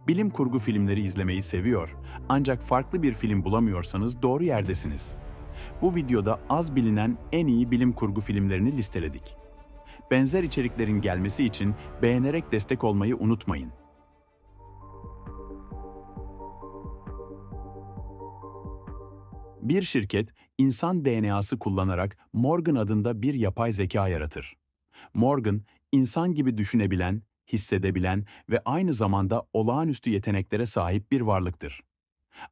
Bilim kurgu filmleri izlemeyi seviyor, ancak farklı bir film bulamıyorsanız doğru yerdesiniz. Bu videoda az bilinen en iyi bilim kurgu filmlerini listeledik. Benzer içeriklerin gelmesi için beğenerek destek olmayı unutmayın. Bir şirket, insan DNA'sı kullanarak Morgan adında bir yapay zeka yaratır. Morgan, insan gibi düşünebilen, hissedebilen ve aynı zamanda olağanüstü yeteneklere sahip bir varlıktır.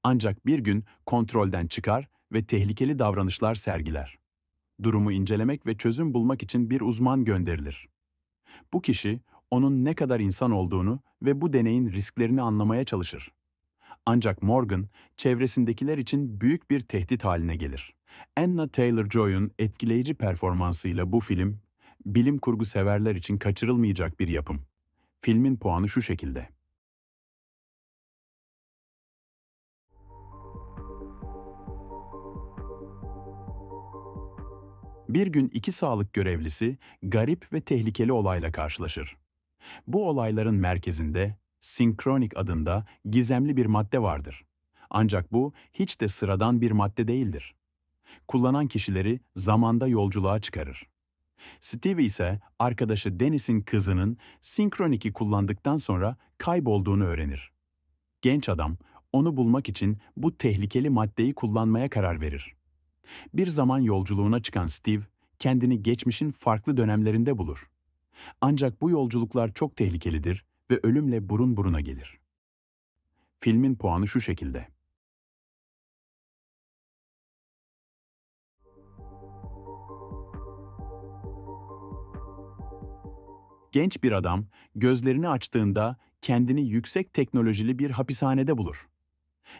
Ancak bir gün kontrolden çıkar ve tehlikeli davranışlar sergiler. Durumu incelemek ve çözüm bulmak için bir uzman gönderilir. Bu kişi, onun ne kadar insan olduğunu ve bu deneyin risklerini anlamaya çalışır. Ancak Morgan, çevresindekiler için büyük bir tehdit haline gelir. Anna Taylor-Joy'un etkileyici performansıyla bu film, bilim kurgu severler için kaçırılmayacak bir yapım. Filmin puanı şu şekilde. Bir gün iki sağlık görevlisi garip ve tehlikeli olayla karşılaşır. Bu olayların merkezinde sinkronik adında gizemli bir madde vardır. Ancak bu hiç de sıradan bir madde değildir. Kullanan kişileri zamanda yolculuğa çıkarır. Steve ise arkadaşı Dennis'in kızının sinkroniki kullandıktan sonra kaybolduğunu öğrenir. Genç adam onu bulmak için bu tehlikeli maddeyi kullanmaya karar verir. Bir zaman yolculuğuna çıkan Steve kendini geçmişin farklı dönemlerinde bulur. Ancak bu yolculuklar çok tehlikelidir ve ölümle burun buruna gelir. Filmin puanı şu şekilde. Genç bir adam gözlerini açtığında kendini yüksek teknolojili bir hapishanede bulur.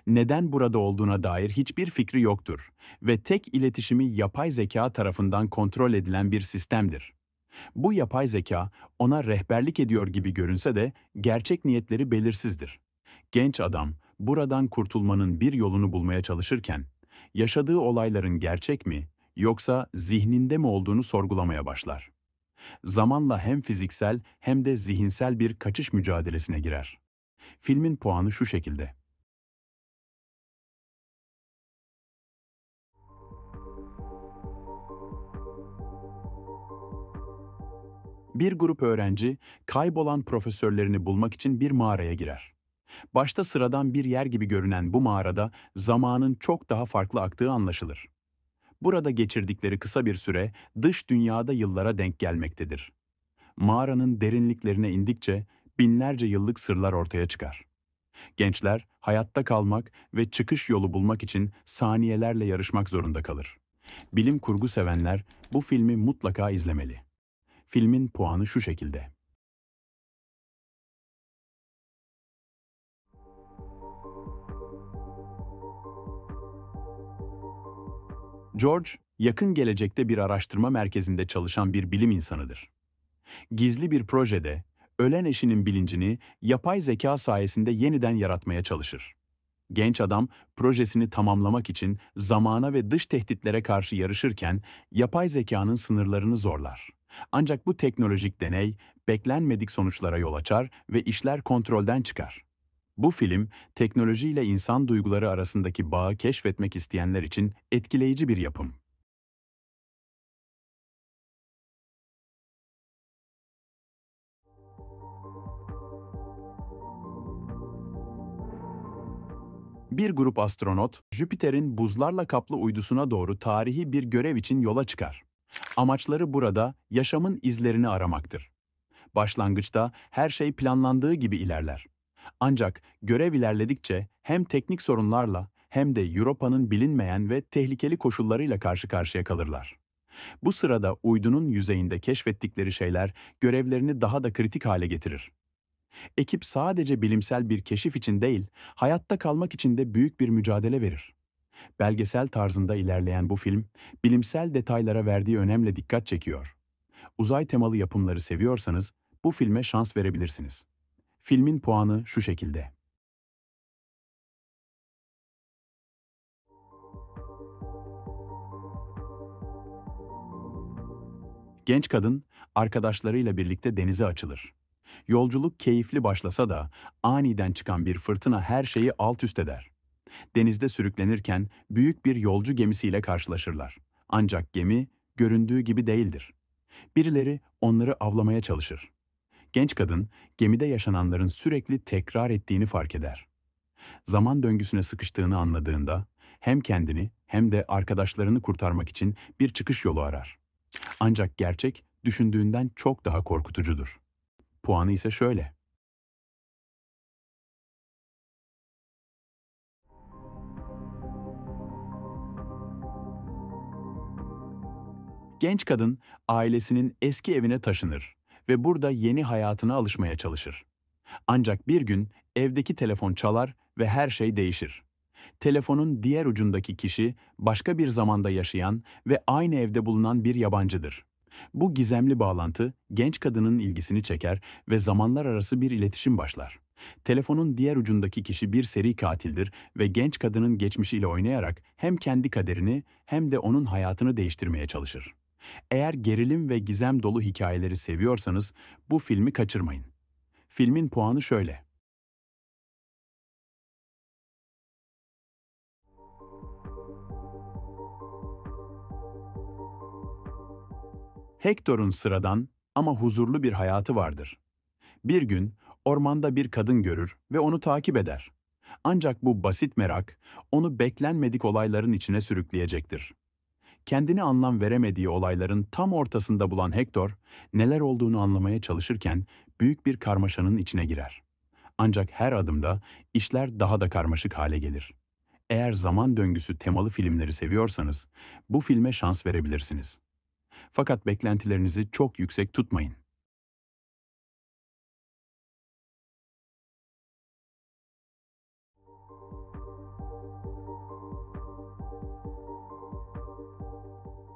Neden burada olduğuna dair hiçbir fikri yoktur ve tek iletişimi yapay zeka tarafından kontrol edilen bir sistemdir. Bu yapay zeka ona rehberlik ediyor gibi görünse de gerçek niyetleri belirsizdir. Genç adam buradan kurtulmanın bir yolunu bulmaya çalışırken, yaşadığı olayların gerçek mi yoksa zihninde mi olduğunu sorgulamaya başlar. Zamanla hem fiziksel hem de zihinsel bir kaçış mücadelesine girer. Filmin puanı şu şekilde. Bir grup öğrenci kaybolan profesörlerini bulmak için bir mağaraya girer. Başta sıradan bir yer gibi görünen bu mağarada zamanın çok daha farklı aktığı anlaşılır. Burada geçirdikleri kısa bir süre dış dünyada yıllara denk gelmektedir. Mağaranın derinliklerine indikçe binlerce yıllık sırlar ortaya çıkar. Gençler hayatta kalmak ve çıkış yolu bulmak için saniyelerle yarışmak zorunda kalır. Bilim kurgu sevenler bu filmi mutlaka izlemeli. Filmin puanı şu şekilde. George, yakın gelecekte bir araştırma merkezinde çalışan bir bilim insanıdır. Gizli bir projede ölen eşinin bilincini yapay zeka sayesinde yeniden yaratmaya çalışır. Genç adam projesini tamamlamak için zamana ve dış tehditlere karşı yarışırken yapay zekanın sınırlarını zorlar. Ancak bu teknolojik deney beklenmedik sonuçlara yol açar ve işler kontrolden çıkar. Bu film, teknolojiyle insan duyguları arasındaki bağı keşfetmek isteyenler için etkileyici bir yapım. Bir grup astronot, Jüpiter'in buzlarla kaplı uydusuna doğru tarihi bir görev için yola çıkar. Amaçları burada yaşamın izlerini aramaktır. Başlangıçta her şey planlandığı gibi ilerler. Ancak görev ilerledikçe hem teknik sorunlarla hem de Europa'nın bilinmeyen ve tehlikeli koşullarıyla karşı karşıya kalırlar. Bu sırada uydunun yüzeyinde keşfettikleri şeyler görevlerini daha da kritik hale getirir. Ekip sadece bilimsel bir keşif için değil, hayatta kalmak için de büyük bir mücadele verir. Belgesel tarzında ilerleyen bu film, bilimsel detaylara verdiği önemle dikkat çekiyor. Uzay temalı yapımları seviyorsanız bu filme şans verebilirsiniz. Filmin puanı şu şekilde. Genç kadın arkadaşlarıyla birlikte denize açılır. Yolculuk keyifli başlasa da aniden çıkan bir fırtına her şeyi alt üst eder. Denizde sürüklenirken büyük bir yolcu gemisiyle karşılaşırlar. Ancak gemi göründüğü gibi değildir. Birileri onları avlamaya çalışır. Genç kadın gemide yaşananların sürekli tekrar ettiğini fark eder. Zaman döngüsüne sıkıştığını anladığında hem kendini hem de arkadaşlarını kurtarmak için bir çıkış yolu arar. Ancak gerçek düşündüğünden çok daha korkutucudur. Puanı ise şöyle. Genç kadın ailesinin eski evine taşınır ve burada yeni hayatına alışmaya çalışır. Ancak bir gün evdeki telefon çalar ve her şey değişir. Telefonun diğer ucundaki kişi başka bir zamanda yaşayan ve aynı evde bulunan bir yabancıdır. Bu gizemli bağlantı genç kadının ilgisini çeker ve zamanlar arası bir iletişim başlar. Telefonun diğer ucundaki kişi bir seri katildir ve genç kadının geçmişiyle oynayarak hem kendi kaderini hem de onun hayatını değiştirmeye çalışır. Eğer gerilim ve gizem dolu hikayeleri seviyorsanız bu filmi kaçırmayın. Filmin puanı şöyle. Hector'un sıradan ama huzurlu bir hayatı vardır. Bir gün ormanda bir kadın görür ve onu takip eder. Ancak bu basit merak onu beklenmedik olayların içine sürükleyecektir. Kendini anlam veremediği olayların tam ortasında bulan Hector, neler olduğunu anlamaya çalışırken büyük bir karmaşanın içine girer. Ancak her adımda işler daha da karmaşık hale gelir. Eğer zaman döngüsü temalı filmleri seviyorsanız bu filme şans verebilirsiniz. Fakat beklentilerinizi çok yüksek tutmayın.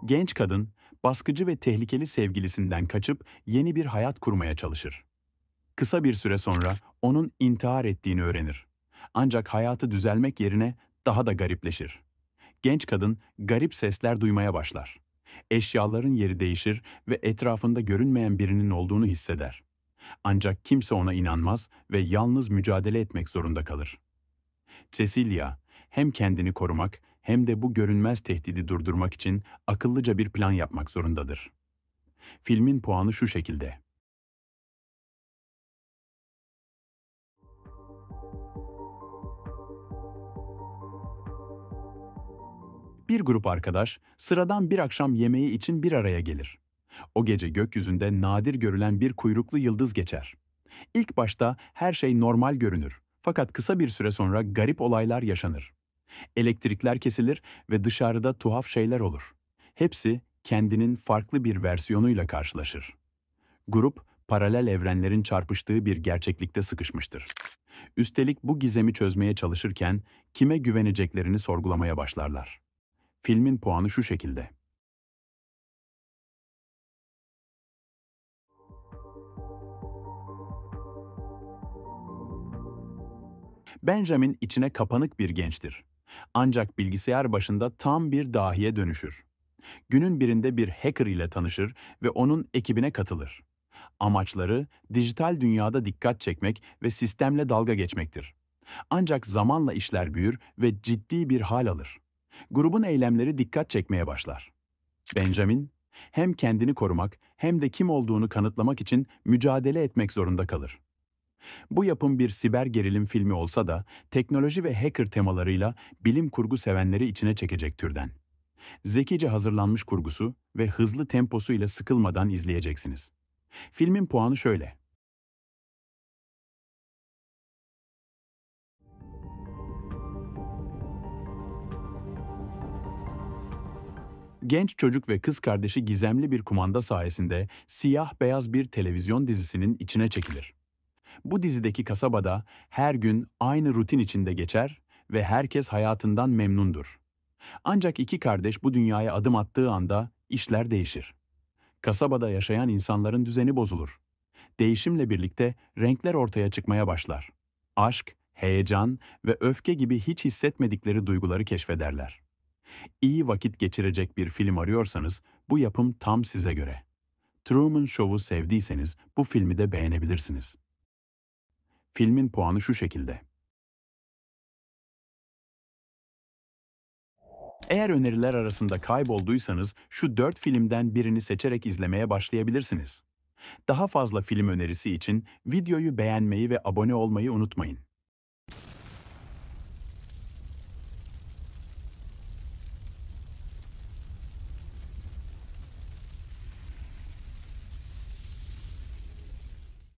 Genç kadın, baskıcı ve tehlikeli sevgilisinden kaçıp yeni bir hayat kurmaya çalışır. Kısa bir süre sonra onun intihar ettiğini öğrenir. Ancak hayatı düzelmek yerine daha da garipleşir. Genç kadın garip sesler duymaya başlar. Eşyaların yeri değişir ve etrafında görünmeyen birinin olduğunu hisseder. Ancak kimse ona inanmaz ve yalnız mücadele etmek zorunda kalır. Cecilia, hem kendini korumak hem de bu görünmez tehdidi durdurmak için akıllıca bir plan yapmak zorundadır. Filmin puanı şu şekilde. Bir grup arkadaş sıradan bir akşam yemeği için bir araya gelir. O gece gökyüzünde nadir görülen bir kuyruklu yıldız geçer. İlk başta her şey normal görünür. Fakat kısa bir süre sonra garip olaylar yaşanır. Elektrikler kesilir ve dışarıda tuhaf şeyler olur. Hepsi kendinin farklı bir versiyonuyla karşılaşır. Grup, paralel evrenlerin çarpıştığı bir gerçeklikte sıkışmıştır. Üstelik bu gizemi çözmeye çalışırken kime güveneceklerini sorgulamaya başlarlar. Filmin puanı şu şekilde. Benjamin içine kapanık bir gençtir. Ancak bilgisayar başında tam bir dahiye dönüşür. Günün birinde bir hacker ile tanışır ve onun ekibine katılır. Amaçları dijital dünyada dikkat çekmek ve sistemle dalga geçmektir. Ancak zamanla işler büyür ve ciddi bir hal alır. Grubun eylemleri dikkat çekmeye başlar. Benjamin, hem kendini korumak hem de kim olduğunu kanıtlamak için mücadele etmek zorunda kalır. Bu yapım bir siber gerilim filmi olsa da teknoloji ve hacker temalarıyla bilim kurgu sevenleri içine çekecek türden. Zekice hazırlanmış kurgusu ve hızlı temposuyla sıkılmadan izleyeceksiniz. Filmin puanı şöyle. Genç çocuk ve kız kardeşi gizemli bir kumanda sayesinde siyah beyaz bir televizyon dizisinin içine çekilir. Bu dizideki kasabada her gün aynı rutin içinde geçer ve herkes hayatından memnundur. Ancak iki kardeş bu dünyaya adım attığı anda işler değişir. Kasabada yaşayan insanların düzeni bozulur. Değişimle birlikte renkler ortaya çıkmaya başlar. Aşk, heyecan ve öfke gibi hiç hissetmedikleri duyguları keşfederler. İyi vakit geçirecek bir film arıyorsanız bu yapım tam size göre. Truman Show'u sevdiyseniz bu filmi de beğenebilirsiniz. Filmin puanı şu şekilde. Eğer öneriler arasında kaybolduysanız şu 4 filmden birini seçerek izlemeye başlayabilirsiniz. Daha fazla film önerisi için videoyu beğenmeyi ve abone olmayı unutmayın.